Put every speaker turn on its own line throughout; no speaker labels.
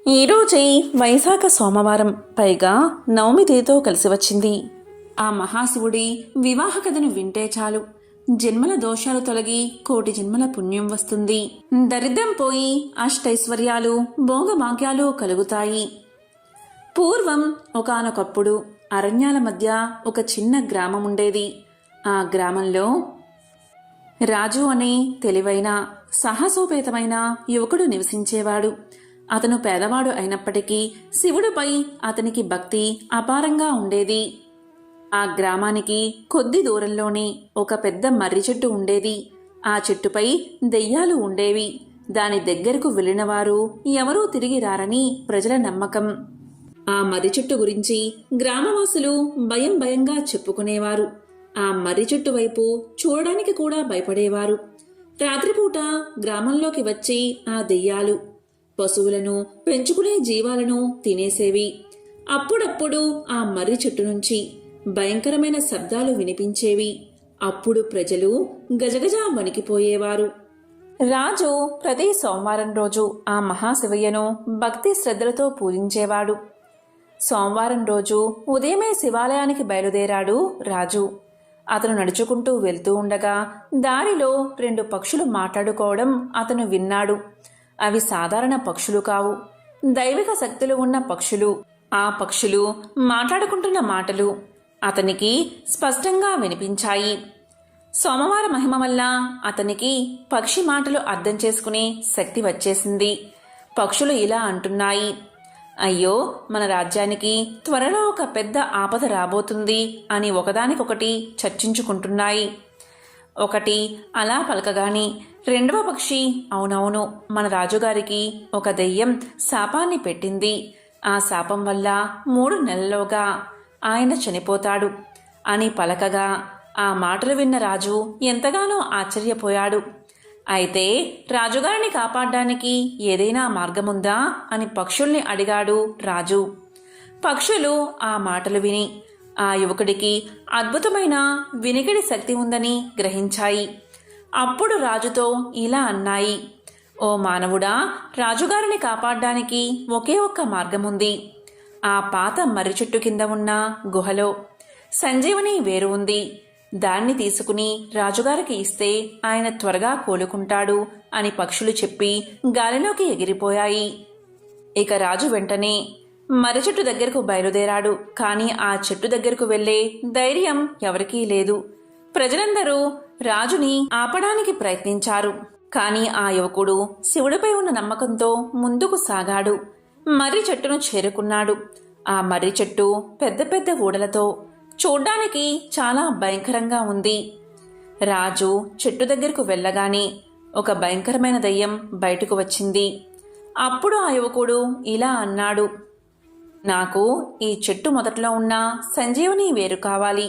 ఈరోజే వైశాఖ సోమవారం, పైగా నవమి తిథితో కలిసి వచ్చింది. ఆ మహాశివుడి వివాహ కథను వింటే చాలు జన్మల దోషాలు తొలగి కోటి జన్మల పుణ్యం వస్తుంది. దరిద్రం పోయి అష్టైశ్వర్యాలు భోగభాగ్యాలు కలుగుతాయి. పూర్వం ఒకానొకప్పుడు అరణ్యాల మధ్య ఒక చిన్న గ్రామం ఉండేది. ఆ గ్రామంలో రాజు అనే తెలివైన సాహసోపేతమైన యువకుడు నివసించేవాడు. అతను పేదవాడు అయినప్పటికీ శివుడిపై అతనికి భక్తి అపారంగా ఉండేది. ఆ గ్రామానికి కొద్ది దూరంలోనే ఒక పెద్ద మర్రి చెట్టు ఉండేది. ఆ చెట్టుపై దెయ్యాలు ఉండేవి. దాని దగ్గరకు వెళ్ళినవారు ఎవరూ తిరిగి రారని ప్రజల నమ్మకం. ఆ మర్రి చెట్టు గురించి గ్రామవాసులు భయం భయంగా చెప్పుకునేవారు. ఆ మర్రి చెట్టు వైపు చూడడానికి కూడా భయపడేవారు. రాత్రిపూట గ్రామంలోకి వచ్చి ఆ దెయ్యాలు పశువులను, పెంచుకునే జీవాలను తినేసేవి. అప్పుడప్పుడు ఆ మర్రి చెట్టు నుంచి భయంకరమైన శబ్దాలు వినిపించేవి. అప్పుడు ప్రజలు గజగజ వణికిపోయేవారు. రాజు ప్రతి సోమవారం రోజు ఆ మహాశివయ్యను భక్తి శ్రద్ధలతో పూజించేవాడు. సోమవారం రోజు ఉదయమే శివాలయానికి బయలుదేరాడు రాజు. అతను నడుచుకుంటూ వెళ్తూ ఉండగా దారిలో 2 పక్షులు మాట్లాడుకోవడం అతను విన్నాడు. అవి సాధారణ పక్షులు కావు, దైవిక శక్తులు ఉన్న పక్షులు. ఆ పక్షులు మాట్లాడుకుంటున్న మాటలు అతనికి స్పష్టంగా వినిపించాయి. సోమవార మహిమ వల్ల అతనికి పక్షి మాటలు అర్థం చేసుకునే శక్తి వచ్చేసింది. పక్షులు ఇలా అంటున్నాయి: అయ్యో, మన రాజ్యానికి త్వరలో ఒక పెద్ద ఆపద రాబోతుంది అని ఒకదానికొకటి చర్చించుకుంటున్నాయి. ఒకటి అలా పలకగాని రెండవ పక్షి, అవునవును, మన రాజుగారికి ఒక దెయ్యం శాపాన్ని పెట్టింది. ఆ శాపం వల్ల 3 నెలల్లోగా ఆయన చనిపోతాడు అని పలకగా ఆ మాటలు విన్న రాజు ఎంతగానో ఆశ్చర్యపోయాడు. అయితే రాజుగారిని కాపాడడానికి ఏదైనా మార్గముందా అని పక్షుల్ని అడిగాడు రాజు. పక్షులు ఆ మాటలు విని ఆ యువకుడికి అద్భుతమైన వినికిడి శక్తి ఉందని గ్రహించాయి. అప్పుడు రాజుతో ఇలా అన్నాయి: ఓ మానవుడా, రాజుగారిని కాపాడడానికి ఒకే ఒక్క మార్గముంది. ఆ పాత మర్రి చెట్టు కింద ఉన్న గుహలో సంజీవని వేరు ఉంది. దాన్ని తీసుకుని రాజుగారికి ఇస్తే ఆయన త్వరగా కోలుకుంటాడు అని పక్షులు చెప్పి గాలిలోకి ఎగిరిపోయాయి. ఇక రాజు వెంటనే మర్రి చెట్టు దగ్గరకు బయలుదేరాడు. కానీ ఆ చెట్టు దగ్గరకు వెళ్లే ధైర్యం ఎవరికీ లేదు. ప్రజలందరూ రాజుని ఆపడానికి ప్రయత్నించారు. కానీ ఆ యువకుడు శివుడిపై ఉన్న నమ్మకంతో ముందుకు సాగాడు. మర్రి చెట్టును చేరుకున్నాడు. ఆ మర్రి చెట్టు పెద్ద పెద్ద ఊడలతో చూడ్డానికి చాలా భయంకరంగా ఉంది. రాజు చెట్టు దగ్గరకు వెళ్ళగానే ఒక భయంకరమైన దయ్యం బయటకు వచ్చింది. అప్పుడు ఆ యువకుడు ఇలా అన్నాడు: నాకు ఈ చెట్టు మొదట్లో ఉన్న సంజీవని వేరు కావాలి,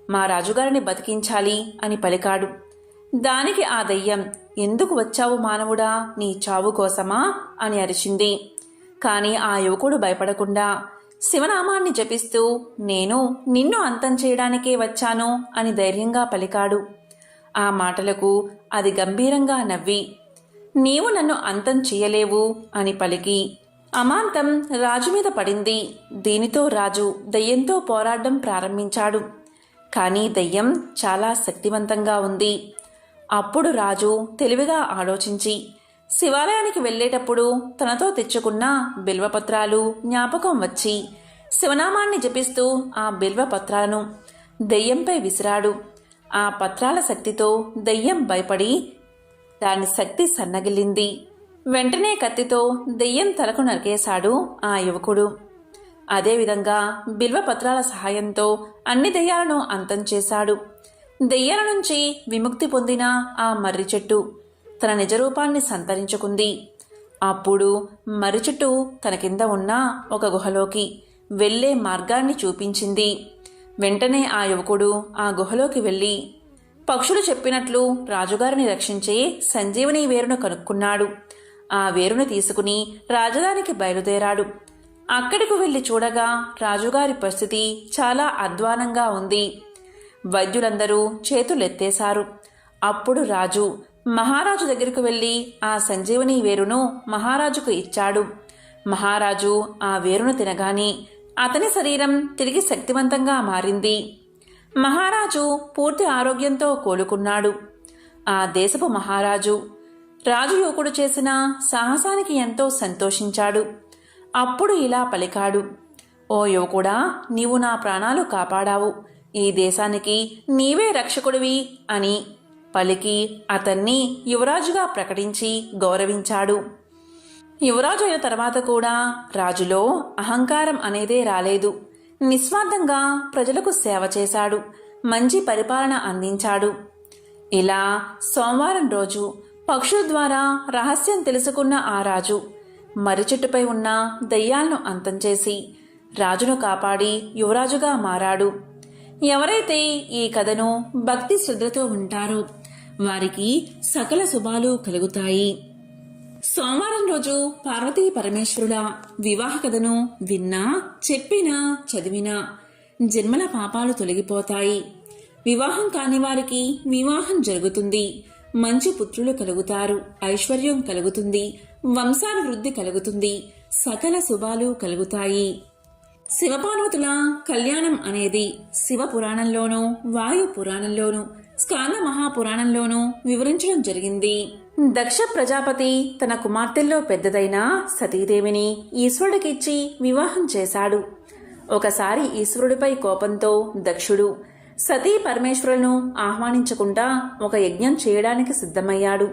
మా రాజుగారిని బతికించాలి అని పలికాడు. దానికి ఆ దయ్యం, ఎందుకు వచ్చావు మానవుడా, నీ చావు కోసమా అని అరిచింది. కాని ఆ యువకుడు భయపడకుండా శివనామాన్ని జపిస్తూ, నేను నిన్ను అంతం చేయడానికే వచ్చాను అని ధైర్యంగా పలికాడు. ఆ మాటలకు అది గంభీరంగా నవ్వి, నీవు నన్ను అంతం చెయ్యలేవు అని పలికి అమాంతం రాజు మీద పడింది. దీనితో రాజు దయ్యంతో పోరాడడం ప్రారంభించాడు. కానీ దయ్యం చాలా శక్తివంతంగా ఉంది. అప్పుడు రాజు తెలివిగా ఆలోచించి శివాలయానికి వెళ్ళేటప్పుడు తనతో తెచ్చుకున్న బిల్వపత్రాలు జ్ఞాపకం వచ్చి శివనామాన్ని జపిస్తూ ఆ బిల్వపత్రాలను దయ్యంపై విసిరాడు. ఆ పత్రాల శక్తితో దయ్యం భయపడి దాని శక్తి సన్నగిల్లింది. వెంటనే కత్తితో దెయ్యం తలకు నరికేశాడు ఆ యువకుడు. అదేవిధంగా బిల్వపత్రాల సహాయంతో అన్ని దెయ్యాలను అంతం చేశాడు. దెయ్యాల నుంచి విముక్తి పొందిన ఆ మర్రి చెట్టు తన నిజరూపాన్ని సంతరించుకుంది. అప్పుడు మర్రి చెట్టు తన కింద ఉన్న ఒక గుహలోకి వెళ్లే మార్గాన్ని చూపించింది. వెంటనే ఆ యువకుడు ఆ గుహలోకి వెళ్లి పక్షులు చెప్పినట్లు రాజుగారిని రక్షించే సంజీవని వేరును కనుక్కున్నాడు. ఆ వేరును తీసుకుని రాజధానికి బయలుదేరాడు. అక్కడికి వెళ్లి చూడగా రాజుగారి పరిస్థితి చాలా అధ్వానంగా ఉంది. వైద్యులందరూ చేతులెత్తేశారు. అప్పుడు రాజు మహారాజు దగ్గరకు వెళ్లి ఆ సంజీవని వేరును మహారాజుకు ఇచ్చాడు. మహారాజు ఆ వేరును తినగానే అతని శరీరం తిరిగి శక్తివంతంగా మారింది. మహారాజు పూర్తి ఆరోగ్యంతో కోలుకున్నాడు. ఆ దేశపు మహారాజు రాజయువకుడు చేసిన సాహసానికి ఎంతో సంతోషించాడు. అప్పుడు ఇలా పలికాడు, ఓ యువకుడా, నీవు నా ప్రాణాలు కాపాడావు, ఈ దేశానికి నీవే రక్షకుడివి అని పలికి అతన్ని యువరాజుగా ప్రకటించి గౌరవించాడు. యువరాజు అయిన తర్వాత కూడా రాజులో అహంకారం అనేదే రాలేదు. నిస్వార్థంగా ప్రజలకు సేవ చేశాడు, మంచి పరిపాలన అందించాడు. ఇలా సోమవారం రోజు పక్షుల ద్వారా రహస్యం తెలుసుకున్న ఆ రాజు మర్రి చెట్టుపై ఉన్న దయ్యాలను అంతం చేసి రాజును కాపాడి యువరాజుగా మారాడు. ఎవరైతే ఈ కథను భక్తి శ్రద్ధతో వింటారో వారికి సకల శుభాలు కలుగుతాయి. సోమవారం రోజు పార్వతీ పరమేశ్వరుల వివాహ కథను విన్నా, చెప్పినా, చదివినా జన్మల పాపాలు తొలగిపోతాయి. వివాహం కాని వారికి వివాహం జరుగుతుంది, మంచి పుత్రులు కలుగుతారు, ఐశ్వర్యం కలుగుతుంది, వంశాభివృద్ధి కలుగుతుంది, సకల శుభాలు కలుగుతాయి. శివపార్వతుల కళ్యాణం అనేది శివ పురాణంలోనూ, వాయు పురాణంలోనూ, స్కాంద మహాపురాణంలోనూ వివరించడం జరిగింది. దక్ష ప్రజాపతి తన కుమార్తెల్లో పెద్దదైన సతీదేవిని ఈశ్వరుడికిచ్చి వివాహం చేశాడు. ఒకసారి ఈశ్వరుడిపై కోపంతో దక్షుడు సతీ పరమేశ్వరులను ఆహ్వానించకుండా ఒక యజ్ఞం చేయడానికి సిద్ధమయ్యాడు.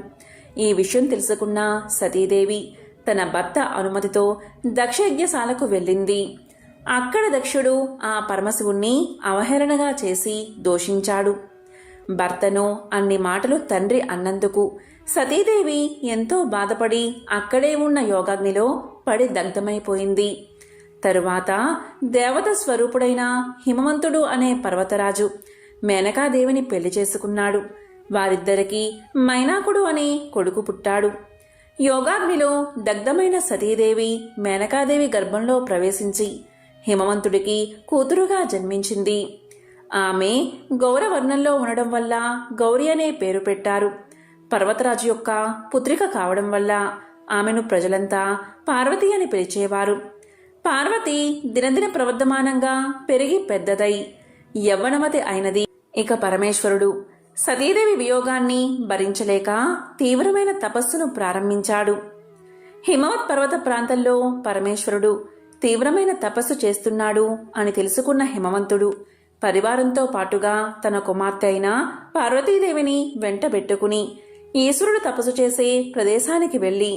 ఈ విషయం తెలుసుకున్న సతీదేవి తన భర్త అనుమతితో దక్షయజ్ఞశాలకు వెళ్ళింది. అక్కడ దక్షుడు ఆ పరమశివుణ్ణి అవహేళనగా చేసి దూషించాడు. భర్తను అన్ని మాటలు తండ్రి అన్నందుకు సతీదేవి ఎంతో బాధపడి అక్కడే ఉన్న యోగాగ్నిలో పడి దగ్ధమైపోయింది. తరువాత దేవత స్వరూపుడైన హిమవంతుడు అనే పర్వతరాజు మేనకాదేవిని పెళ్లి చేసుకున్నాడు. వారిద్దరికీ మైనాకుడు అనే కొడుకు పుట్టాడు. యోగాగ్నిలో దగ్ధమైన సతీదేవి మేనకాదేవి గర్భంలో ప్రవేశించి హిమవంతుడికి కూతురుగా జన్మించింది. ఆమె గౌరవర్ణంలో ఉండడం వల్ల గౌరి అనే పేరు పెట్టారు. పర్వతరాజు యొక్క పుత్రిక కావడం వల్ల ఆమెను ప్రజలంతా పార్వతి అని పిలిచేవారు. పార్వతి దినదిన ప్రవర్ధమానంగా పెరిగి పెద్దదై యవ్వనమతి అయినది. ఇక పరమేశ్వరుడు సతీదేవి వియోగాన్ని భరించలేక తీవ్రమైన తపస్సును ప్రారంభించాడు. హిమవత్ పర్వత ప్రాంతంలో పరమేశ్వరుడు తీవ్రమైన తపస్సు చేస్తున్నాడు అని తెలుసుకున్న హిమవంతుడు పరివారంతో పాటుగా తన కుమార్తె అయిన పార్వతీదేవిని వెంటబెట్టుకుని ఈశ్వరుడు తపస్సు చేసే ప్రదేశానికి వెళ్లి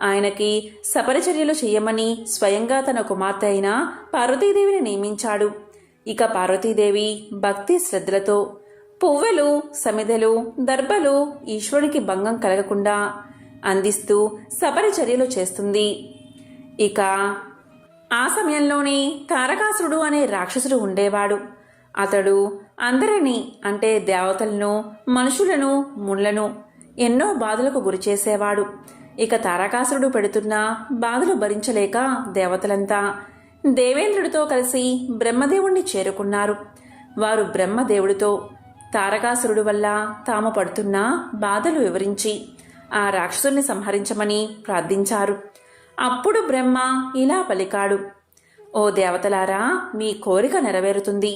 ఆయనకి సపరిచర్యలు చెయ్యమని స్వయంగా తన కుమార్తె అయిన పార్వతీదేవిని నియమించాడు. ఇక పార్వతీదేవి భక్తి శ్రద్ధలతో పువ్వులు, సమిధలు, దర్భలు ఈశ్వరునికి భంగం కలగకుండా అందిస్తూ సపరిచర్యలు చేస్తుంది. ఇక ఆ సమయంలోనే తారకాసురుడు అనే రాక్షసుడు ఉండేవాడు. అతడు అందరినీ అంటే దేవతలను, మనుషులను, ముళ్లను ఎన్నో బాధలకు గురిచేసేవాడు. ఇక తారకాసురుడు పెడుతున్న బాధలు భరించలేక దేవతలంతా దేవేంద్రుడితో కలిసి బ్రహ్మదేవుణ్ణి చేరుకున్నారు. వారు బ్రహ్మదేవుడితో తారకాసురుడు వల్ల తాము పడుతున్న బాధలు వివరించి ఆ రాక్షసుని సంహరించమని ప్రార్థించారు. అప్పుడు బ్రహ్మ ఇలా పలికాడు, ఓ దేవతలారా, మీ కోరిక నెరవేరుతుంది,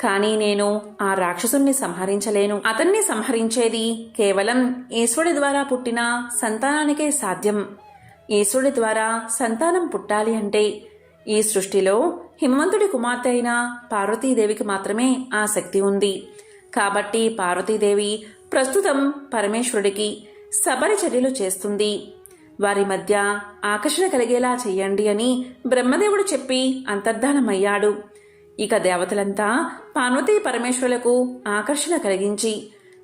కానీ నేను ఆ రాక్షసుణ్ణి సంహరించలేను. అతన్ని సంహరించేది కేవలం ఈశ్వరుడి ద్వారా పుట్టిన సంతానానికే సాధ్యం. ఈశ్వరుడి ద్వారా సంతానం పుట్టాలి అంటే ఈ సృష్టిలో హిమవంతుడి కుమార్తె అయిన పార్వతీదేవికి మాత్రమే ఆ శక్తి ఉంది. కాబట్టి పార్వతీదేవి ప్రస్తుతం పరమేశ్వరుడికి సపరిచర్యలు చేస్తుంది. వారి మధ్య ఆకర్షణ కలిగేలా చెయ్యండి అని బ్రహ్మదేవుడు చెప్పి అంతర్ధానమయ్యాడు. ఇక దేవతలంతా పార్వతీ పరమేశ్వరులకు ఆకర్షణ కలిగించి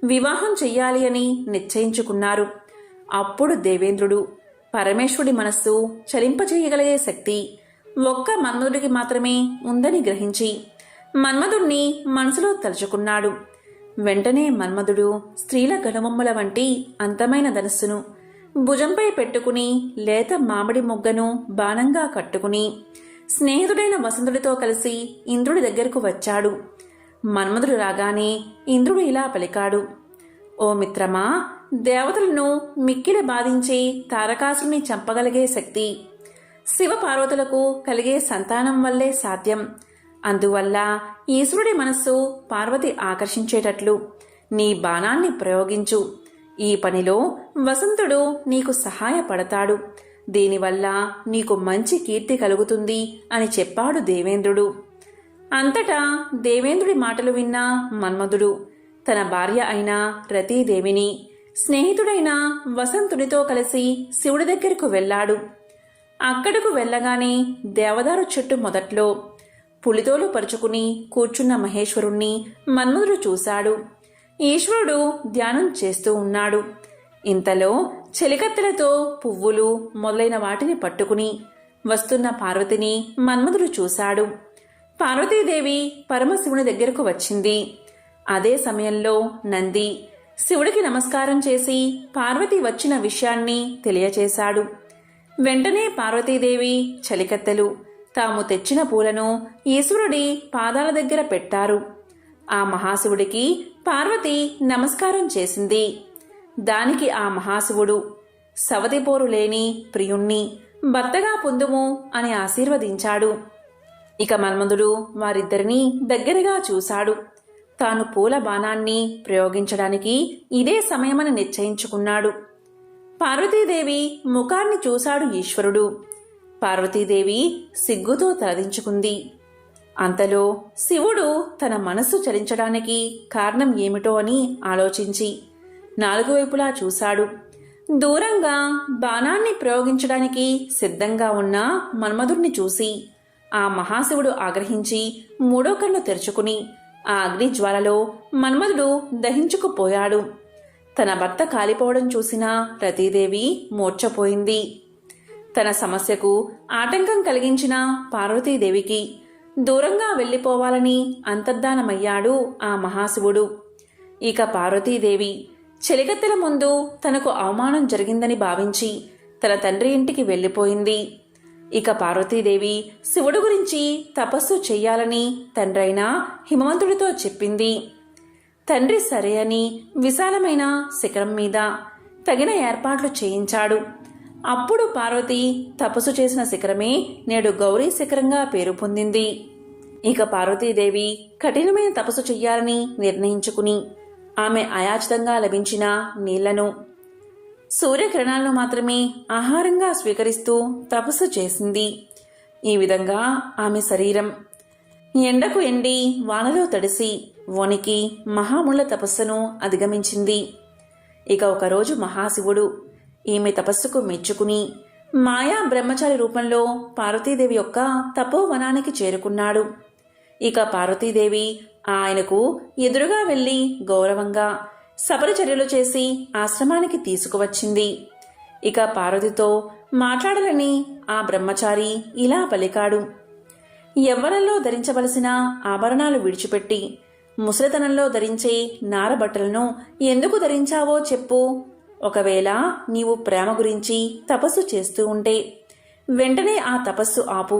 వివాహం చెయ్యాలి అని నిశ్చయించుకున్నారు. అప్పుడు దేవేంద్రుడు పరమేశ్వరుడి మనస్సు చలింపచేయగలిగే శక్తి ఒక్క మన్మధుడికి మాత్రమే ఉందని గ్రహించి మన్మధుణ్ణి మనసులో తలుచుకున్నాడు. వెంటనే మన్మధుడు స్త్రీల గణబొమ్మల వంటి అందమైన ధనస్సును భుజంపై పెట్టుకుని లేత మామిడి మొగ్గను బాణంగా కట్టుకుని స్నేహితుడైన వసంతుడితో కలిసి ఇంద్రుడి దగ్గరకు వచ్చాడు. మన్మధుడు రాగానే ఇంద్రుడు ఇలా పలికాడు, ఓ మిత్రమా, దేవతలను మిక్కిలి బాధించి తారకాసుని చంపగలిగే శక్తి శివ పార్వతులకు కలిగే సంతానం వల్లే సాధ్యం. అందువల్ల ఈశ్వరుడి మనస్సు పార్వతి ఆకర్షించేటట్లు నీ బాణాన్ని ప్రయోగించు. ఈ పనిలో వసంతుడు నీకు సహాయపడతాడు. దీనివల్ల నీకు మంచి కీర్తి కలుగుతుంది అని చెప్పాడు దేవేంద్రుడు. అంతటా దేవేంద్రుడి మాటలు విన్న మన్మధుడు తన భార్య అయిన రతీదేవిని, స్నేహితుడైన వసంతునితో కలిసి శివుడి దగ్గరకు వెళ్ళాడు. అక్కడకు వెళ్ళగానే దేవదారు చెట్టు మొదట్లో పులితోలు పరుచుకుని కూర్చున్న మహేశ్వరుణ్ణి మన్మధుడు చూశాడు. ఈశ్వరుడు ధ్యానం చేస్తూ ఉన్నాడు. ఇంతలో చెలికత్తెలతో పువ్వులు మొదలైన వాటిని పట్టుకుని వస్తున్న పార్వతిని మన్మధుడు చూశాడు. పార్వతీదేవి పరమశివుని దగ్గరకు వచ్చింది. అదే సమయంలో నంది శివుడికి నమస్కారం చేసి పార్వతి వచ్చిన విషయాన్ని తెలియచేశాడు. వెంటనే పార్వతీదేవి చలికత్తెలు తాము తెచ్చిన పూలను ఈశ్వరుడి పాదాల దగ్గర పెట్టారు. ఆ మహాశివుడికి పార్వతి నమస్కారం చేసింది. దానికి ఆ మహాశివుడు సవతిపోరు లేని ప్రియుణ్ణి భర్తగా పొందుము అని ఆశీర్వదించాడు. ఇక మన్మధుడు వారిద్దరినీ దగ్గరగా చూశాడు. తాను పూల బాణాన్ని ప్రయోగించడానికి ఇదే సమయమని నిశ్చయించుకున్నాడు. పార్వతీదేవి ముఖాన్ని చూశాడు ఈశ్వరుడు. పార్వతీదేవి సిగ్గుతో తలదించుకుంది. అంతలో శివుడు తన మనస్సు చలించడానికి కారణం ఏమిటో అని ఆలోచించి నాలుగు వైపులా చూశాడు. దూరంగా బాణాన్ని ప్రయోగించడానికి సిద్ధంగా ఉన్న మన్మధుడిని చూసి ఆ మహాశివుడు ఆగ్రహించి మూడో కన్ను తెరుచుకుని ఆ అగ్ని జ్వాలలో మన్మధుడు దహించుకుపోయాడు. తన భర్త కాలిపోవడం చూసిన రతీదేవి మూర్ఛపోయింది. తన సమస్యకు ఆటంకం కలిగించిన పార్వతీదేవికి దూరంగా వెళ్లిపోవాలని అంతర్ధానమయ్యాడు ఆ మహాశివుడు. ఇక పార్వతీదేవి చెలికత్తెల ముందు తనకు అవమానం జరిగిందని భావించి తన తండ్రి ఇంటికి వెళ్లిపోయింది. ఇక పార్వతీదేవి శివుడు గురించి తపస్సు చెయ్యాలని తండ్రైన హిమవంతుడితో చెప్పింది. తండ్రి సరే అని విశాలమైన శిఖరం మీద తగిన ఏర్పాట్లు చేయించాడు. అప్పుడు పార్వతి తపస్సు చేసిన శిఖరమే నేడు గౌరీ శిఖరంగా పేరు పొందింది. ఇక పార్వతీదేవి కఠినమైన తపస్సు చెయ్యాలని నిర్ణయించుకుని ఆమె అయాచితంగా లభించిన నీళ్లను, సూర్యకిరణాలను మాత్రమే ఆహారంగా స్వీకరిస్తూ తపస్సు చేసింది. ఈ విధంగా ఆమె శరీరం ఎండకు ఎండి వానలో తడిసి వణికి మహాముళ్ళ తపస్సును అధిగమించింది. ఇక ఒకరోజు మహాశివుడు ఈమె తపస్సుకు మెచ్చుకుని మాయా బ్రహ్మచారి రూపంలో పార్వతీదేవి యొక్క తపోవనానికి చేరుకున్నాడు. ఇక పార్వతీదేవి ఆయనకు ఎదురుగా వెళ్లి గౌరవంగా సపరిచర్యలు చేసి ఆశ్రమానికి తీసుకువచ్చింది. ఇక పార్వతితో మాట్లాడాలని ఆ బ్రహ్మచారి ఇలా పలికాడు. యవ్వనంలో ధరించవలసిన ఆభరణాలు విడిచిపెట్టి ముసలితనంలో ధరించే నారబట్టలను ఎందుకు ధరించావో చెప్పు. ఒకవేళ నీవు ప్రేమ గురించి తపస్సు చేస్తూ ఉంటే వెంటనే ఆ తపస్సు ఆపు.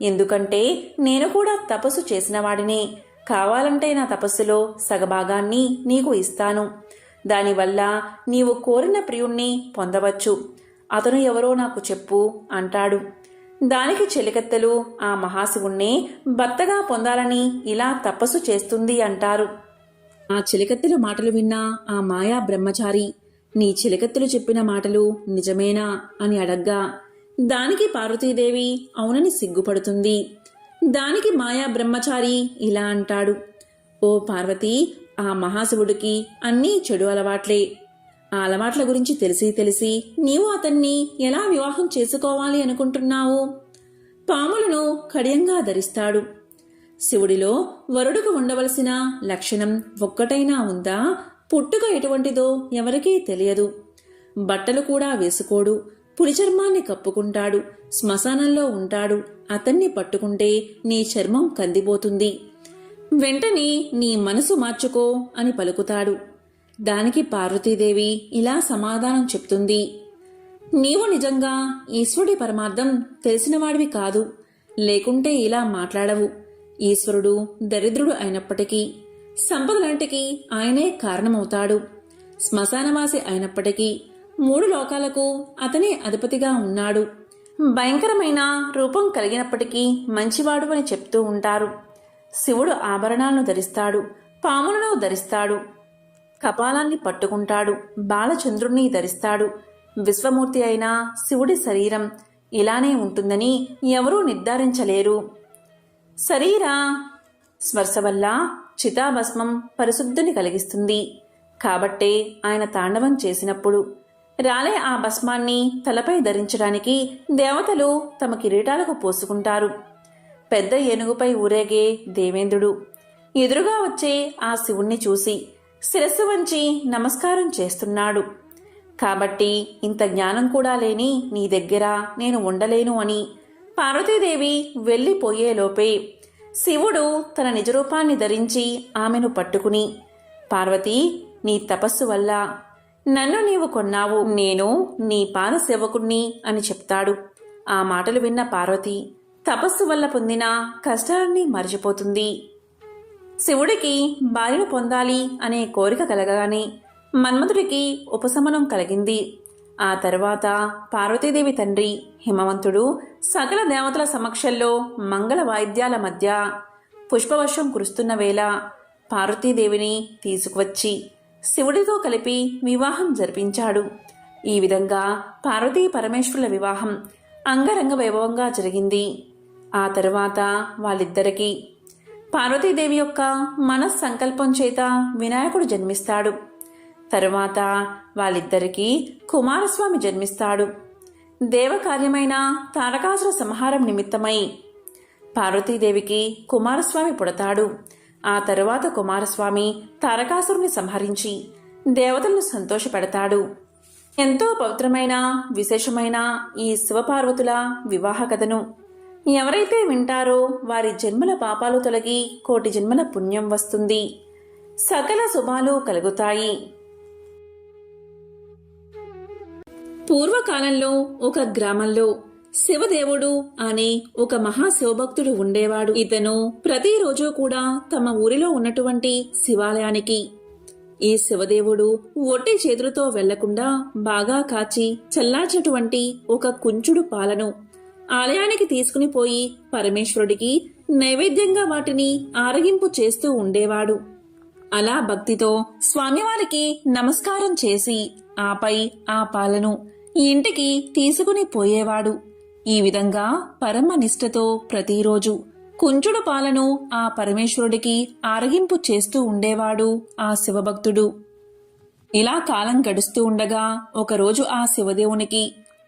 ఎందుకంటే నేను కూడా తపస్సు చేసినవాడినే. కావాలంటే నా తపస్సులో సగభాగాన్ని నీకు ఇస్తాను. దానివల్ల నీవు కోరిన ప్రియుణ్ణి పొందవచ్చు. అతను ఎవరో నాకు చెప్పు అంటాడు. దానికి చెలికత్తెలు ఆ మహాశివుణ్ణే భర్తగా పొందాలని ఇలా తపస్సు చేస్తుంది అంటారు. ఆ చెలికత్తెలు మాటలు విన్న ఆ మాయా బ్రహ్మచారి నీ చెలికత్తెలు చెప్పిన మాటలు నిజమేనా అని అడగ్గా దానికి పార్వతీదేవి అవునని సిగ్గుపడుతుంది. దానికి మాయా బ్రహ్మచారి ఇలా అంటాడు. ఓ పార్వతి, ఆ మహాశివుడికి అన్నీ చెడు అలవాట్లే. ఆ అలవాట్ల గురించి తెలిసి నీవు అతన్ని ఎలా వివాహం చేసుకోవాలి అనుకుంటున్నావు? పాములను కడియంగా ధరిస్తాడు. శివుడిలో వరుడుకు ఉండవలసిన లక్షణం ఒక్కటైనా ఉందా? పుట్టుక ఎటువంటిదో ఎవరికీ తెలియదు. బట్టలు కూడా వేసుకోడు. పులిచర్మాన్ని కప్పుకుంటాడు. శ్మశానంలో ఉంటాడు. అతన్ని పట్టుకుంటే నీ చర్మం కందిపోతుంది. వెంటనే నీ మనసు మార్చుకో అని పలుకుతాడు. దానికి పార్వతీదేవి ఇలా సమాధానం చెప్తుంది. నీవు నిజంగా ఈశ్వరుడి పరమార్థం తెలిసినవాడివి కాదు. లేకుంటే ఇలా మాట్లాడవు. ఈశ్వరుడు దరిద్రుడు అయినప్పటికీ సంపదలంటికి ఆయనే కారణమవుతాడు. శ్మశానవాసి అయినప్పటికీ 3 లోకాలకు అతనే అధిపతిగా ఉన్నాడు. భయంకరమైన రూపం కలిగినప్పటికీ మంచివాడు అని చెప్తూ ఉంటారు. శివుడు ఆభరణాలను ధరిస్తాడు, పాములను ధరిస్తాడు, కపాలాన్ని పట్టుకుంటాడు, బాలచంద్రుణ్ణి ధరిస్తాడు. విశ్వమూర్తి అయిన శివుడి శరీరం ఇలానే ఉంటుందని ఎవరూ నిర్ధారించలేరు. శరీర స్పర్శ వల్ల చితాభస్మం పరిశుద్ధిని కలిగిస్తుంది. కాబట్టే ఆయన తాండవం చేసినప్పుడు రాలే ఆ భస్మాన్ని తలపై ధరించడానికి దేవతలు తమ కిరీటాలకు పోసుకుంటారు. పెద్ద ఏనుగుపై ఊరేగే దేవేంద్రుడు ఎదురుగా వచ్చే ఆ శివుణ్ణి చూసి శిరస్సు వంచి నమస్కారం చేస్తున్నాడు. కాబట్టి ఇంత జ్ఞానం కూడా లేని నీ దగ్గర నేను ఉండలేను అని పార్వతీదేవి వెళ్ళిపోయేలోపే శివుడు తన నిజరూపాన్ని ధరించి ఆమెను పట్టుకుని, పార్వతీ, నీ తపస్సు వల్ల నన్ను నీవు కొన్నావు, నేను నీ పాద సేవకుణ్ణి అని చెప్తాడు. ఆ మాటలు విన్న పార్వతి తపస్సు వల్ల పొందిన కష్టాలన్నీ మర్చిపోతుంది. శివుడికి భార్యను పొందాలి అనే కోరిక కలగగానే మన్మథుడికి ఉపశమనం కలిగింది. ఆ తర్వాత పార్వతీదేవి తండ్రి హిమవంతుడు సకల దేవతల సమక్షంలో మంగళ వాయిద్యాల మధ్య పుష్పవర్షం కురుస్తున్న వేళ పార్వతీదేవిని తీసుకువచ్చి శివుడితో కలిపి వివాహం జరిపించాడు. ఈ విధంగా పార్వతీ పరమేశ్వరుల వివాహం అంగరంగ వైభవంగా జరిగింది. ఆ తరువాత వాళ్ళిద్దరికీ పార్వతీదేవి యొక్క మనస్సంకల్పం చేత వినాయకుడు జన్మిస్తాడు. తరువాత వాళ్ళిద్దరికీ కుమారస్వామి జన్మిస్తాడు. దేవకార్యమైన తారకాసుర సంహారం నిమిత్తమై పార్వతీదేవికి కుమారస్వామి పుడతాడు. ఆ తరువాత కుమారస్వామి తారకాసురుని సంహరించి దేవతలను సంతోషపెడతాడు. ఎంతో పవిత్రమైన విశేషమైన ఈ శివపార్వతుల వివాహ కథను ఎవరైతే వింటారో వారి జన్మల పాపాలు తొలగి కోటి జన్మల పుణ్యం వస్తుంది, సకల శుభాలు కలుగుతాయి. పూర్వకాలంలో ఒక గ్రామంలో శివదేవుడు అనే ఒక మహాశివభక్తుడు ఉండేవాడు. ఇతను ప్రతిరోజు కూడా తమ ఊరిలో ఉన్నటువంటి శివాలయానికి ఈ శివదేవుడు ఒట్టి చేతులతో వెళ్లకుండా బాగా కాచి చల్లార్చినటువంటి ఒక కుంచుడు పాలను ఆలయానికి తీసుకుని పోయి పరమేశ్వరుడికి నైవేద్యంగా వాటిని ఆరగింపు చేస్తూ ఉండేవాడు. అలా భక్తితో స్వామివారికి నమస్కారం చేసి ఆపై ఆ పాలను ఇంటికి తీసుకుని పోయేవాడు. ఈ విధంగా పరమ నిష్ఠతో ప్రతిరోజు కుంచుడు పాలను ఆ పరమేశ్వరుడికి ఆరగింపు చేస్తూ ఉండేవాడు ఆ శివభక్తుడు. ఇలా కాలం గడుస్తూ ఉండగా ఒకరోజు ఆ శివదేవునికి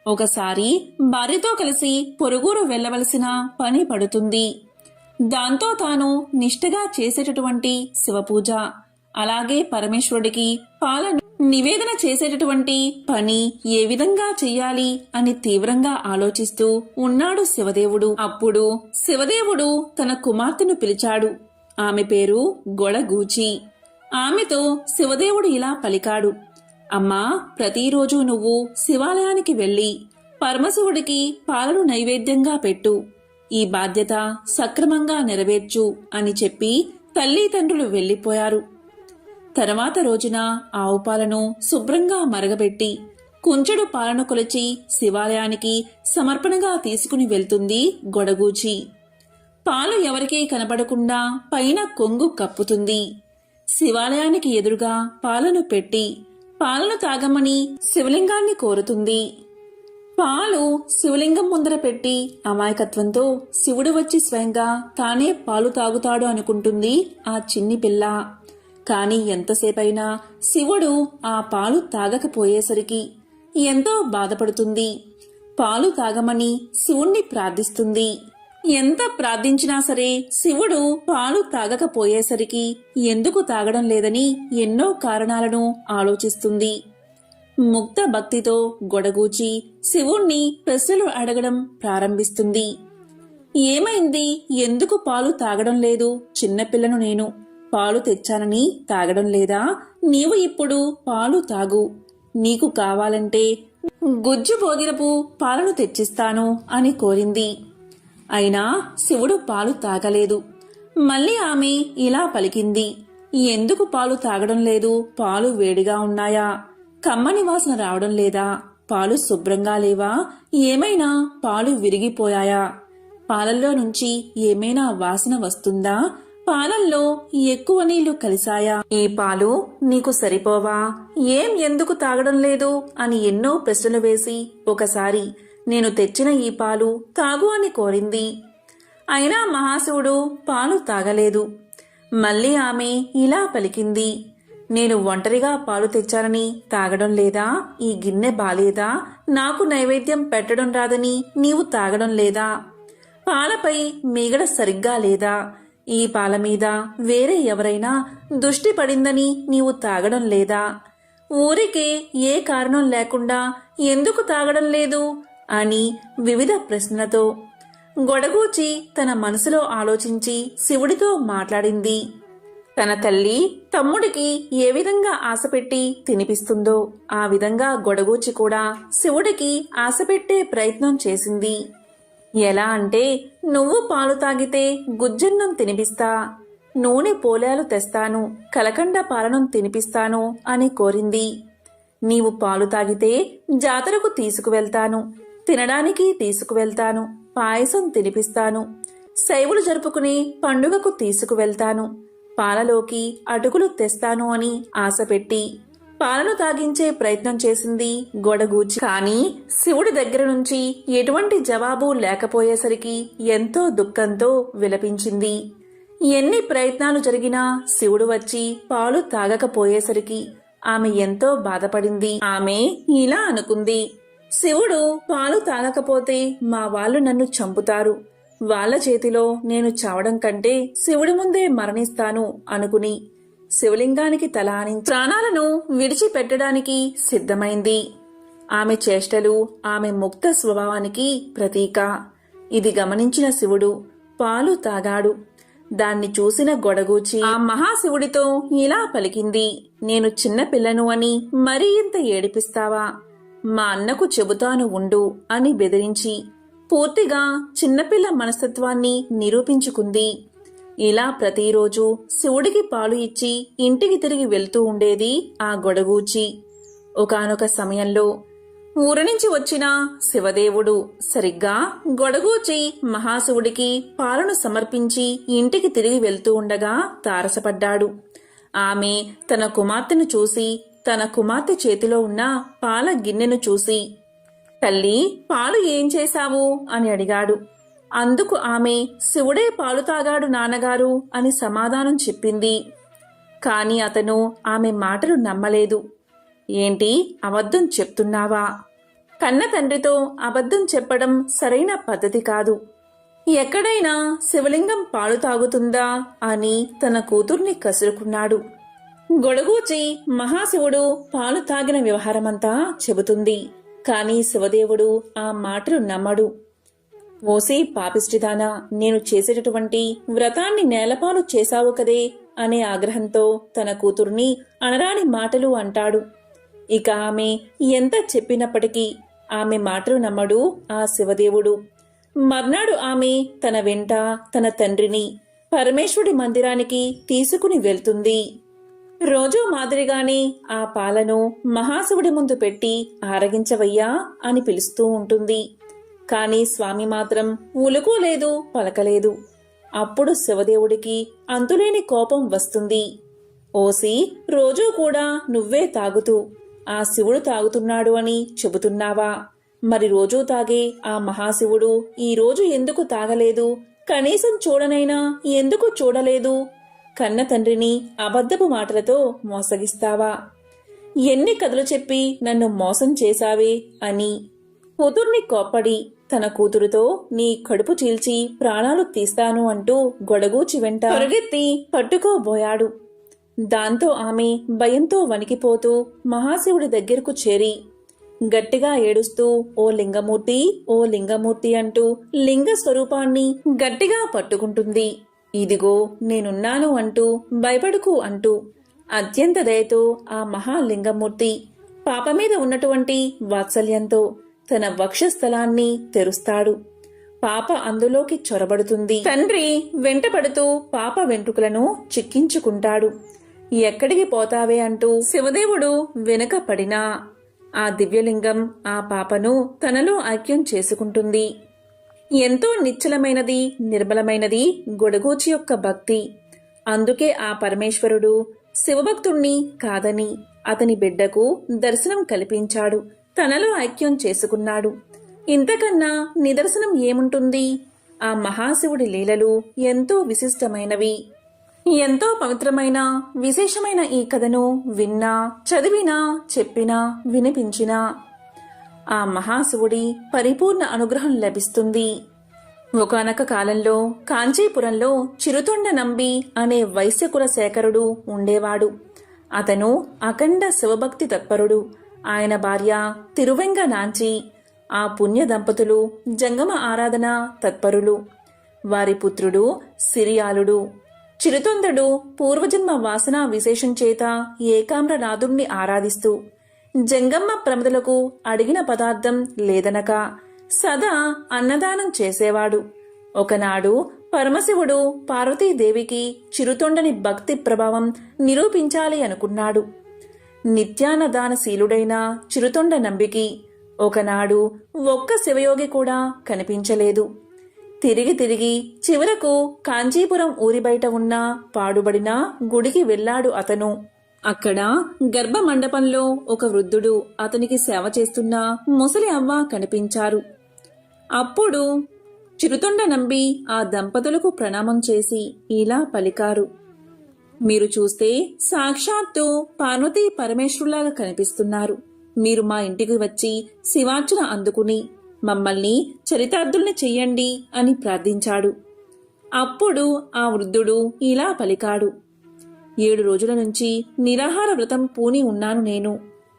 ఒకసారి భార్యతో కలిసి పొరుగురు వెళ్లవలసిన పని పడుతుంది. దాంతో తాను నిష్ఠగా చేసేటటువంటి శివపూజ, అలాగే పరమేశ్వరుడికి పాలను నివేదన చేసేటటువంటి పని ఏ విధంగా చెయ్యాలి అని తీవ్రంగా ఆలోచిస్తూ ఉన్నాడు శివదేవుడు. అప్పుడు శివదేవుడు తన కుమార్తెను పిలిచాడు. ఆమె పేరు గొడగూచి. ఆమెతో శివదేవుడు ఇలా పలికాడు, అమ్మా, ప్రతిరోజు నువ్వు శివాలయానికి వెళ్లి పరమశివుడికి పాలను నైవేద్యంగా పెట్టు. ఈ బాధ్యత సక్రమంగా నెరవేర్చు అని చెప్పి తల్లిదండ్రులు వెళ్లిపోయారు. తర్వాత రోజున ఆవు పాలను శుభ్రంగా మరగబెట్టి కుంచెడు పాలను కొలిచి శివాలయానికి సమర్పణగా తీసుకుని వెళ్తుంది గొడగూచి. పాలు ఎవరికీ కనబడకుండా పైన కొంగు కప్పుతుంది. శివాలయానికి ఎదురుగా పాలను పెట్టి పాలను తాగమని శివలింగాన్ని కోరుతుంది. పాలు శివలింగం ముందర పెట్టి అమాయకత్వంతో శివుడు వచ్చి స్వయంగా తానే పాలు తాగుతాడు అనుకుంటుంది ఆ చిన్ని పిల్ల. కాని ఎంతసేపైనా శివుడు ఆ పాలు తాగకపోయేసరికి ఎంతో బాధపడుతుంది. పాలు తాగమని శివుణ్ణి ప్రార్థిస్తుంది. ఎంత ప్రార్థించినా సరే శివుడు పాలు తాగకపోయేసరికి ఎందుకు తాగడం లేదని ఎన్నో కారణాలను ఆలోచిస్తుంది. ముక్త భక్తితో గొడగూచి శివుణ్ణి ప్రశ్నలు అడగడం ప్రారంభిస్తుంది. ఏమైంది? ఎందుకు పాలు తాగడం లేదు? చిన్నపిల్లను నేను. పాలు తెచ్చానని తాగడం లేదా? నీవు ఇప్పుడు పాలు తాగు. నీకు కావాలంటే గుజ్జు భోగిరపు పాలను తెచ్చిస్తాను అని కోరింది. అయినా శివుడు పాలు తాగలేదు. మళ్ళీ ఆమె ఇలా పలికింది, ఎందుకు పాలు తాగడం లేదు? పాలు వేడిగా ఉన్నాయా? కమ్మని వాసన రావడం లేదా? పాలు శుభ్రంగా లేవా? ఏమైనా పాలు విరిగిపోయాయా? పాలల్లో నుంచి ఏమైనా వాసన వస్తుందా? పాలల్లో ఎక్కువ నీళ్లు కలిసాయా? ఈ పాలు నీకు సరిపోవా? ఎందుకు తాగడం లేదు అని ఎన్నో ప్రశ్నలు వేసి ఒకసారి నేను తెచ్చిన ఈ పాలు తాగు అని కోరింది. అయినా మహాశివుడు పాలు తాగలేదు. మళ్ళీ ఆమె ఇలా పలికింది, నేను ఒంటరిగా పాలు తెచ్చానని తాగడం లేదా? ఈ గిన్నె బాలేదా? నాకు నైవేద్యం పెట్టడం రాదని నీవు తాగడం లేదా? పాలపై మీగడ సరిగ్గా లేదా? ఈ పాల మీద వేరే ఎవరైనా దృష్టి పడిందని నీవు తాగడం లేదా? ఊరికే ఏ కారణం లేకుండా ఎందుకు తాగడం లేదు అని వివిధ ప్రశ్నలతో గొడగూచి తన మనసులో ఆలోచించి శివుడితో మాట్లాడింది. తన తల్లి తమ్ముడికి ఏ విధంగా ఆశపెట్టి తినిపిస్తుందో ఆ విధంగా గొడగూచి కూడా శివుడికి ఆశపెట్టే ప్రయత్నం చేసింది. ఎలా అంటే, నువ్వు పాలు తాగితే గుజ్జన్నం తినిపిస్తా, నూనె పోలాలు తెస్తాను, కలకండ పాలనం తినిపిస్తాను అని కోరింది. నీవు పాలు తాగితే జాతరకు తీసుకువెళ్తాను, తినడానికి తీసుకువెళ్తాను, పాయసం తినిపిస్తాను, శైవులు జరుపుకునే పండుగకు తీసుకువెళ్తాను, పాలలోకి అటుకులు తెస్తాను అని ఆశపెట్టి పాలను తాగించే ప్రయత్నం చేసింది గొడగూచి. కాని శివుడి దగ్గర నుంచి ఎటువంటి జవాబు లేకపోయేసరికి ఎంతో దుఃఖంతో విలపించింది. ఎన్ని ప్రయత్నాలు జరిగినా శివుడు వచ్చి పాలు తాగకపోయేసరికి ఆమె ఎంతో బాధపడింది. ఆమె ఇలా అనుకుంది, శివుడు పాలు తాగకపోతే మా వాళ్ళు నన్ను చంపుతారు, వాళ్ళ చేతిలో నేను చావడం కంటే శివుడి ముందే మరణిస్తాను అనుకుని శివలింగానికి తల ఆనించి ప్రాణాలను విడిచిపెట్టడానికి సిద్ధమైంది. ఆమె చేష్టలు ఆమె ముక్త స్వభావానికి ప్రతీక. ఇది గమనించిన శివుడు పాలు తాగాడు. దాన్ని చూసిన గొడగూచి ఆ మహాశివుడితో ఇలా పలికింది, నేను చిన్న పిల్లను అని మరీ ఇంత ఏడిపిస్తావా? మా అన్నకు చెబుతాను ఉండు అని బెదిరించి పూర్తిగా చిన్నపిల్ల మనస్తత్వాన్ని నిరూపించుకుంది. ఇలా ప్రతిరోజు శివుడికి పాలు ఇచ్చి ఇంటికి తిరిగి వెళ్తూ ఉండేది ఆ గొడగూచి. ఒకానొక సమయంలో ఊరి నుంచి వచ్చిన శివదేవుడు సరిగ్గా గొడగూచి మహాశివుడికి పాలను సమర్పించి ఇంటికి తిరిగి వెళ్తూ ఉండగా తారసపడ్డాడు. ఆమె తన కుమార్తెను చూసి తన కుమార్తె చేతిలో ఉన్న పాల గిన్నెను చూసి, తల్లి, పాలు ఏం చేశావు అని అడిగాడు. అందుకు ఆమె, శివుడే పాలు తాగాడు నాన్నగారు అని సమాధానం చెప్పింది. కాని అతను ఆమె మాటలు నమ్మలేదు. ఏంటి, అబద్ధం చెప్తున్నావా? కన్న తండ్రితో అబద్ధం చెప్పడం సరైన పద్ధతి కాదు. ఎక్కడైనా శివలింగం పాలు తాగుతుందా అని తన కూతుర్ని కసురుకున్నాడు. గొడగూచి మహాశివుడు పాలు తాగిన వ్యవహారమంతా చెబుతుంది. కాని శివదేవుడు ఆ మాటలు నమ్మడు. ఓసి పాపిష్టిదానా, నేను చేసేటటువంటి వ్రతాన్ని నేలపాలు చేశావు కదే అనే ఆగ్రహంతో తన కూతుర్ని అనరాని మాటలు అంటాడు. ఇక ఆమె ఎంత చెప్పినప్పటికీ ఆమె మాటలు నమ్మడు ఆ శివదేవుడు. మర్నాడు ఆమె తన వెంట తన తండ్రిని పరమేశ్వరుడి మందిరానికి తీసుకుని వెళ్తుంది. రోజూ మాదిరిగానే ఆ పాలను మహాశివుడి ముందు పెట్టి ఆరగించవయ్యా అని పిలుస్తూ ఉంటుంది. కాని స్వామి మాత్రం ఉలుకోలేదు, పలకలేదు. అప్పుడు శివదేవుడికి అంతులేని కోపం వస్తుంది. ఓసి, రోజూ కూడా నువ్వే తాగుతూ ఆ శివుడు తాగుతున్నాడు అని చెబుతున్నావా? మరి రోజూ తాగే ఆ మహాశివుడు ఈ రోజు ఎందుకు తాగలేదు? కనీసం చూడనైనా ఎందుకు చూడలేదు? కన్న తండ్రిని అబద్ధపు మాటలతో మోసగిస్తావా? ఎన్ని కథలు చెప్పి నన్ను మోసం చేశావే అని కూతుర్ని కోప్పడి తన కూతురుతో నీ కడుపు చీల్చి ప్రాణాలు తీస్తాను అంటూ గొడగూచి వెంట పరుగెత్తి పట్టుకోబోయాడు. దాంతో ఆమె భయంతో వణికిపోతూ మహాశివుడి దగ్గరకు చేరి గట్టిగా ఏడుస్తూ ఓ లింగమూర్తి, ఓ లింగమూర్తి అంటూ లింగ స్వరూపాన్ని గట్టిగా పట్టుకుంటుంది. ఇదిగో నేనున్నాను అంటూ భయపడుకు అంటూ అత్యంత దయతో ఆ మహాలింగమూర్తి పాప మీద ఉన్నటువంటి వాత్సల్యంతో తన వక్షస్థలాన్ని తెరుస్తాడు. పాప అందులోకి చొరబడుతుంది. తండ్రి వెంటపడుతూ పాప వెంట్రుకలను చిక్కించుకుంటాడు. ఎక్కడికి పోతావే అంటూ శివదేవుడు వెనుక పడినా ఆ దివ్యలింగం ఆ పాపను తనలో ఐక్యం చేసుకుంటుంది. ఎంతో నిశ్చలమైనది, నిర్మలమైనది గొడగోచి యొక్క భక్తి. అందుకే ఆ పరమేశ్వరుడు శివభక్తుణ్ణి కాదని అతని బిడ్డకు దర్శనం కల్పించాడు, తనలో ఐక్యం చేసుకున్నాడు. ఇంతకన్నా నిదర్శనం ఏముంటుంది? ఆ మహాశివుడి లీలలు ఎంతో విశిష్టమైనవి. ఎంతో పవిత్రమైన విశేషమైన ఈ కథను విన్నా, చదివినా, చెప్పినా, వినిపించినా ఆ మహాశివుడి పరిపూర్ణ అనుగ్రహం లభిస్తుంది. ఒకానొక కాలంలో కాంచీపురంలో చిరుతొండ నంబి అనే వైశ్యకుల శేఖరుడు ఉండేవాడు. అతను అఖండ శివభక్తి తత్పరుడు. ఆయన భార్య తిరువెంగ నాంచి. ఆ పుణ్య దంపతులు జంగమ ఆరాధన తత్పరులు. వారి పుత్రుడు సిరియాలుడు. చిరుతొందడు పూర్వజన్మ వాసనా విశేషం చేత ఏకామ్రనాథుణ్ణి ఆరాధిస్తూ జంగమ్మ ప్రమదలకు అడిగిన పదార్థం లేదనక సదా అన్నదానం చేసేవాడు. ఒకనాడు పరమశివుడు పార్వతీదేవికి చిరుతొండని భక్తి ప్రభావం నిరూపించాలి అనుకున్నాడు. నిత్యాన్నదానశీలుడైన చిరుతొండ నంబికి ఒకనాడు ఒక్క శివయోగి కూడా కనిపించలేదు. తిరిగి తిరిగి చివరకు కాంచీపురం ఊరి బయట ఉన్న పాడుబడిన గుడికి వెళ్ళాడు అతను. అక్కడ గర్భ మండపంలో ఒక వృద్ధుడు అతనికి సేవ చేస్తున్న ముసలి అవ్వ కనిపించారు. అప్పుడు చిరుతొండ నంబి ఆ దంపతులకు ప్రణామం చేసి ఇలా పలికారు: మీరు చూస్తే సాక్షాత్తు పార్వతీ పరమేశ్వరులాగా కనిపిస్తున్నారు. మీరు మా ఇంటికి వచ్చి శివార్చన అందుకుని మమ్మల్ని చరితార్థుల్ని చెయ్యండి అని ప్రార్థించాడు. అప్పుడు ఆ వృద్ధుడు ఇలా పలికాడు: 7 రోజుల నుంచి నిరాహార వ్రతం పూని ఉన్నాను నేను.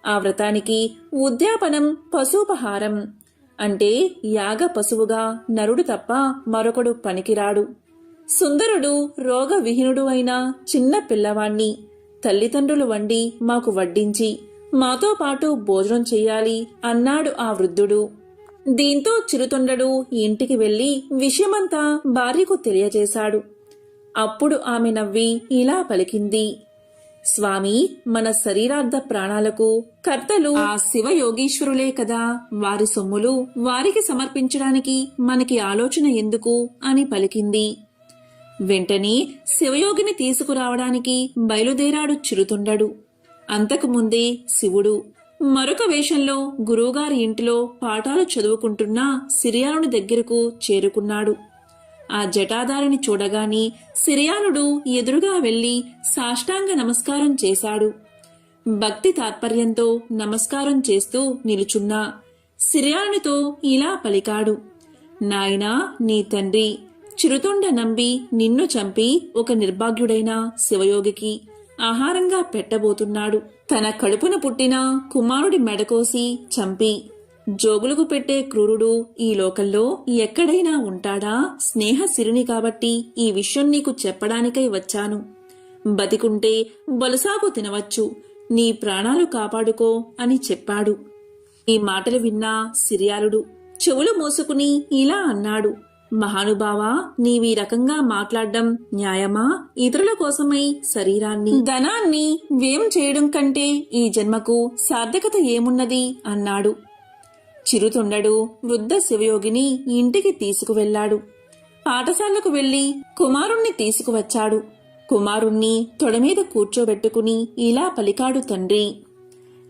ఆ వ్రతానికి ఉద్యాపనం పశుపహారం, అంటే యాగ పశువుగా నరుడు తప్ప మరొకడు పనికిరాడు. సుందరుడు రోగ విహీనుడు అయిన చిన్న పిల్లవాణ్ణి తల్లిదండ్రులు వండి మాకు వడ్డించి మాతో పాటు భోజనం చెయ్యాలి అన్నాడు ఆ వృద్ధుడు. దీంతో చిరుతొండడు ఇంటికి వెళ్లి విషయమంతా భార్యకు తెలియజేశాడు. అప్పుడు ఆమె నవ్వి ఇలా పలికింది: స్వామి, మన శరీరార్థ ప్రాణాలకు కర్తలు ఆ శివయోగీశ్వరులే కదా. వారి సొమ్ములు వారికి సమర్పించడానికి మనకి ఆలోచన ఎందుకు అని పలికింది. వెంటనే శివయోగిని తీసుకురావడానికి బయలుదేరాడు చిరుతొండడు. అంతకుముందే శివుడు మరొక వేషంలో గురువుగారి ఇంటిలో పాఠాలు చదువుకుంటున్న సిరియాలుని దగ్గరకు చేరుకున్నాడు. ఆ జటాధారిని చూడగాని సిరియాలుడు ఎదురుగా వెళ్లి సాష్టాంగ నమస్కారం చేశాడు. భక్తి తాత్పర్యంతో నమస్కారం చేస్తూ నిలుచున్న సిరియాలునితో ఇలా పలికాడు: నాయనా, నీ తండ్రి చిరుతొండ నంబి నిన్ను చంపి ఒక నిర్భాగ్యుడైన శివయోగికి ఆహారంగా పెట్టబోతున్నాడు. తన కడుపున పుట్టిన కుమారుడి మెడకోసి చంపి జోగులకు పెట్టే క్రూరుడు ఈ లోకంలో ఎక్కడైనా ఉంటాడా? స్నేహశిరుని కాబట్టి ఈ విషయం నీకు చెప్పడానికై వచ్చాను. బతికుంటే బొలసాకు తినవచ్చు, నీ ప్రాణాలు కాపాడుకో అని చెప్పాడు. ఈ మాటలు విన్న సిరియాలుడు చెవులు మూసుకుని ఇలా అన్నాడు: మహానుభావా, నీవీ రకంగా మాట్లాడడం న్యాయమా? ఇతరుల కోసమై శరీరాన్ని, ధనాన్ని వ్యయం చేయడం కంటే ఈ జన్మకు సార్థకత ఏమున్నది అన్నాడు. చిరుతొండడు వృద్ధ శివయోగిని ఇంటికి తీసుకువెళ్లాడు. పాఠశాలకు వెళ్లి కుమారుణ్ణి తీసుకువచ్చాడు. కుమారుణ్ణి తొడమీద కూర్చోబెట్టుకుని ఇలా పలికాడు తండ్రి: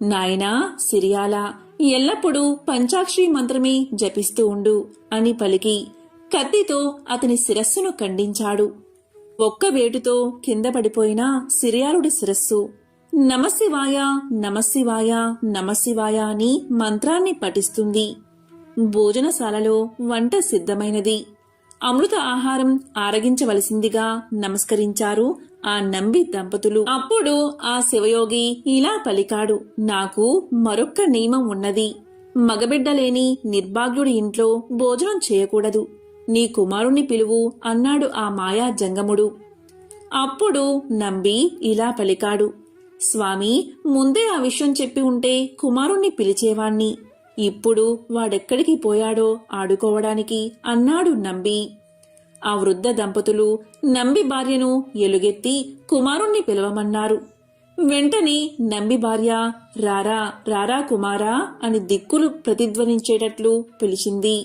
నాయనా సిరియాల, ఎల్లప్పుడూ పంచాక్షరి మంత్రమే జపిస్తూ ఉండు అని పలికి కత్తితో అతని శిరస్సును ఖండించాడు. ఒక్క వేటుతో కింద పడిపోయిన సిరియాలుడి శిరస్సు నమశివాయ నమశివాయ నమశివాయ అని మంత్రాన్ని పఠిస్తుంది. భోజనశాలలో వంట సిద్ధమైనది. అమృత ఆహారం ఆరగించవలసిందిగా నమస్కరించారు ఆ నంబి దంపతులు. అప్పుడు ఆ శివయోగి ఇలా పలికాడు: నాకు మరొక్క నియమం ఉన్నది. మగబిడ్డలేని నిర్భాగ్యుడి ఇంట్లో భోజనం చేయకూడదు. నీ కుమారుణ్ణి పిలువు అన్నాడు ఆ మాయా జంగముడు. అప్పుడు నంబి ఇలా పలికాడు: స్వామి, ముందే ఆ విషయం చెప్పి ఉంటే కుమారుణ్ణి పిలిచేవాణ్ణి. ఇప్పుడు వాడెక్కడికి పోయాడో ఆడుకోవడానికి అన్నాడు నంబి. ఆ వృద్ధ దంపతులు నంబి భార్యను ఎలుగెత్తి కుమారుణ్ణి పిలవమన్నారు. వెంటనే నంబి భార్య రారా రారా కుమారా అని దిక్కులు ప్రతిధ్వనించేటట్లు పిలిచింది.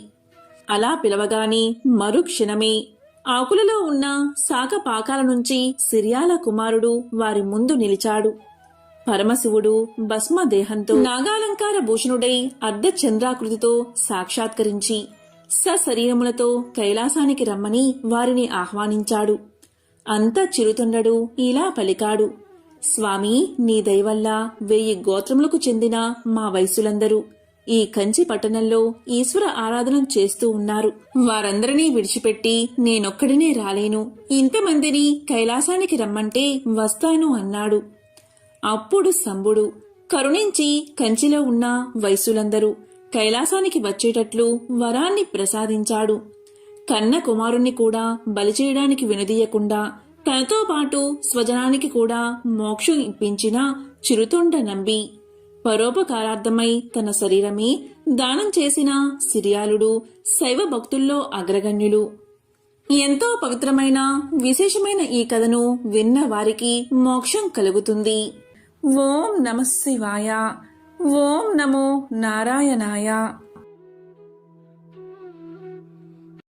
అలా పిలవగానే మరుక్షణమే ఆకులలో ఉన్న శాఖపాకాల నుంచి సిరియాల కుమారుడు వారి ముందు నిలిచాడు. పరమశివుడు భస్మదేహంతో నాగాలంకార భూషణుడై అర్ధచంద్రాకృతితో సాక్షాత్కరించి సశరీరములతో కైలాసానికి రమ్మని వారిని ఆహ్వానించాడు. అంత చిరుతొండడు ఇలా పలికాడు: స్వామి, నీ దయవల్ల 1000 గోత్రములకు చెందిన మా వైశ్యులందరూ ఈ కంచి పట్టణంలో ఈశ్వర ఆరాధన చేస్తూ ఉన్నారు. వారందరినీ విడిచిపెట్టి నేనొక్కడినే రాలేను. ఇంతమందిని కైలాసానికి రమ్మంటే వస్తాను అన్నాడు. అప్పుడు శంభుడు కరుణించి కంచిలో ఉన్న వైశ్యులందరూ కైలాసానికి వచ్చేటట్లు వరాన్ని ప్రసాదించాడు. కన్న కుమారుణ్ణి కూడా బలి చేయడానికి వెనుదీయకుండా తనతో పాటు స్వజనానికి కూడా మోక్షం ఇప్పించిన చిరుతొండ నంబి పరోపకారార్థమై తన శరీరమే దానం చేసిన సిరియాలుడు శైవ భక్తుల్లో అగ్రగణ్యులు. ఎంతో పవిత్రమైన విశేషమైన ఈ కథను విన్న వారికి మోక్షం కలుగుతుంది. ఓం నమః శివాయ. ఓం నమో నారాయణాయ.